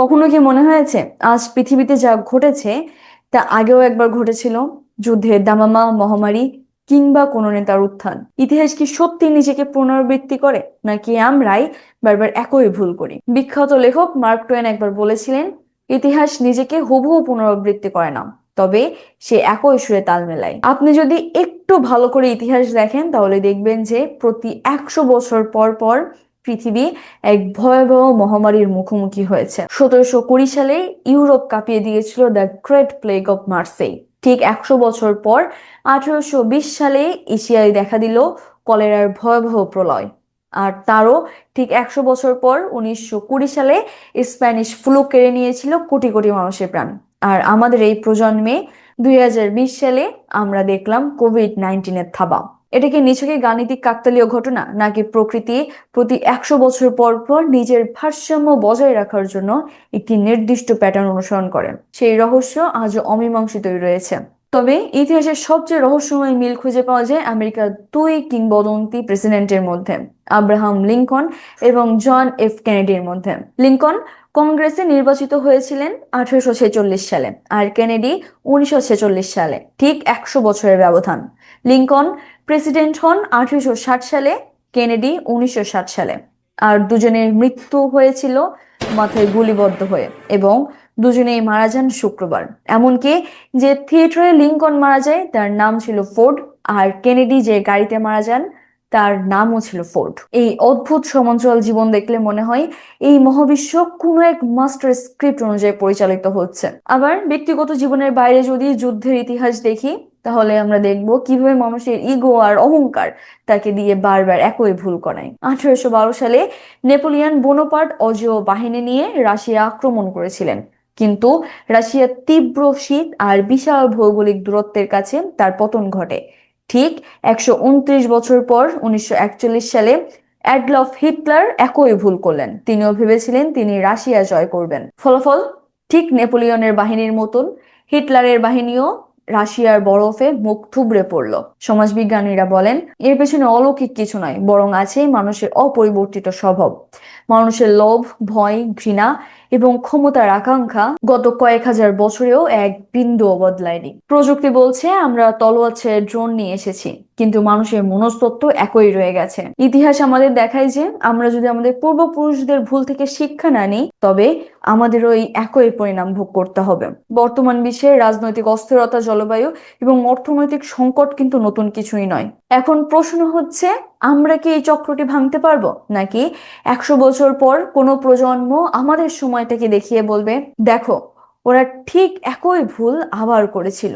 কখনো কি মনে হয়েছে আজ পৃথিবীতে যা ঘটেছে তা আগেও একবার ঘটেছিল? যুদ্ধের দামামা, মহামারী কিংবা কোনো নেতার উত্থান। ইতিহাস কি সত্যি নিজেকে পুনরাবৃত্তি করে, নাকি আমরাই বারবার একই ভুল করি? বিখ্যাত লেখক মার্ক টোয়েন একবার বলেছিলেন, ইতিহাস নিজেকে হুবহু পুনরাবৃত্তি করে না, তবে সে একই সুরে তাল মেলায়। আপনি যদি একটু ভালো করে ইতিহাস দেখেন তাহলে দেখবেন যে প্রতি 100 বছর পর পর পৃথিবী এক ভয়াবহ মহামারীর মুখোমুখি হয়েছে। 1720 সালে ইউরোপ কাঁপিয়ে দিয়েছিল the great plague of Marseille. ঠিক 100 বছর পর 1820 সালে এশিয়ায় দেখা দিল কলেরার ভয়াবহ প্রলয়। আর তারও ঠিক 100 বছর পর 1920 সালে স্প্যানিশ ফ্লু কেড়ে নিয়েছিল কোটি কোটি মানুষের প্রাণ। আর আমাদের এই প্রজন্মে 2020 সালে আমরা দেখলাম কোভিড-19-এর থাবা। এটা কি নিছকই গাণিতিক কাকতালীয় ঘটনা, নাকি প্রকৃতি প্রতি 100 বছর পর পর নিজের ভারসাম্য বজায় রাখার জন্য একটি নির্দিষ্ট প্যাটার্ন অনুসরণ করে? সেই রহস্য আজও অমীমাংসিতই রয়েছে। তবে ইতিহাসের সবচেয়ে রহস্যময় মিল খুঁজে পাওয়া যায় আমেরিকার দুই কিংবদন্তি প্রেসিডেন্টের মধ্যে, আব্রাহাম লিঙ্কন এবং জন এফ কেনেডির মধ্যে। লিঙ্কন কংগ্রেসে নির্বাচিত হয়েছিলেন 1846 সালে, আর কেনেডি 1946 সালে। ঠিক 100 বছরের ব্যবধান। লিঙ্কন প্রেসিডেন্ট হন 1860 সালে, কেনেডি 1960 সালে। আর দুজনের মৃত্যু হয়েছিল মাথায় গুলিবদ্ধ হয়ে, এবং দুজনেই মারা যান শুক্রবার। এমনকি যে থিয়েটারে লিঙ্কন মারা যায় তার নাম ছিল ফোর্ড, আর কেনেডি যে গাড়িতে মারা যান তার নামও ছিল ফোর্ড। এই অদ্ভুত সমান্তরাল জীবন দেখলে মনে হয় এই মহাবিশ্ব কোনো এক মাস্টার স্ক্রিপ্ট অনুযায়ী পরিচালিত হচ্ছে। আবার ব্যক্তিগত জীবনের বাইরে যদি যুদ্ধের ইতিহাস দেখি, তাহলে আমরা দেখব কিভাবে মানুষের ইগো আর অহংকার তাকে দিয়ে বারবার একই ভুল করায়। 1812 সালে নেপোলিয়ন বোনাপার্ট অজেয় বাহিনী নিয়ে রাশিয়া আক্রমণ করেছিলেন, কিন্তু রাশিয়ার তীব্র শীত আর বিশাল ভৌগোলিক দূরত্বের কাছে তার পতন ঘটে। ঠিক 129 বছর পর 1941 সালে অ্যাডলফ হিটলার একই ভুল করলেন। তিনিও ভেবেছিলেন তিনি রাশিয়া জয় করবেন। ফলাফল ঠিক নেপোলিয়নের বাহিনীর মতন হিটলারের বাহিনীও রাশিয়ার বরফে মুখ থুবড়ে পড়ল। সমাজবিজ্ঞানীরা বলেন এর পেছনে অলৌকিক কিছু নয়, বরং আছে মানুষের অপরিবর্তিত স্বভাব। মানুষের লোভ, ভয়, ঘৃণা এবং ক্ষমতার আকাঙ্ক্ষা গত কয়েক হাজার বছরেও এক বিন্দুও বদলায়নি। প্রযুক্তি বলছে আমরা তলোয়ার ছেড়ে ড্রোন নিয়ে এসেছি, কিন্তু মানুষের মনস্তত্ত্ব একই রয়ে গেছে। ইতিহাস আমাদের দেখায় যে আমরা যদি আমাদের পূর্বপুরুষদের ভুল থেকে শিক্ষা না নিই, তবে আমাদেরও এই একই পরিণাম ভোগ করতে হবে। বর্তমান বিশ্বের রাজনৈতিক অস্থিরতা, জলবায়ু এবং অর্থনৈতিক সংকট কিন্তু নতুন কিছুই নয়। এখন প্রশ্ন হচ্ছে, আমরা কি এই চক্রটি ভাঙতে পারবো, নাকি 100 বছর পর কোনো প্রজন্ম আমাদের সময়টাকে দেখিয়ে বলবে, দেখো ওরা ঠিক একই ভুল আবার করেছিল।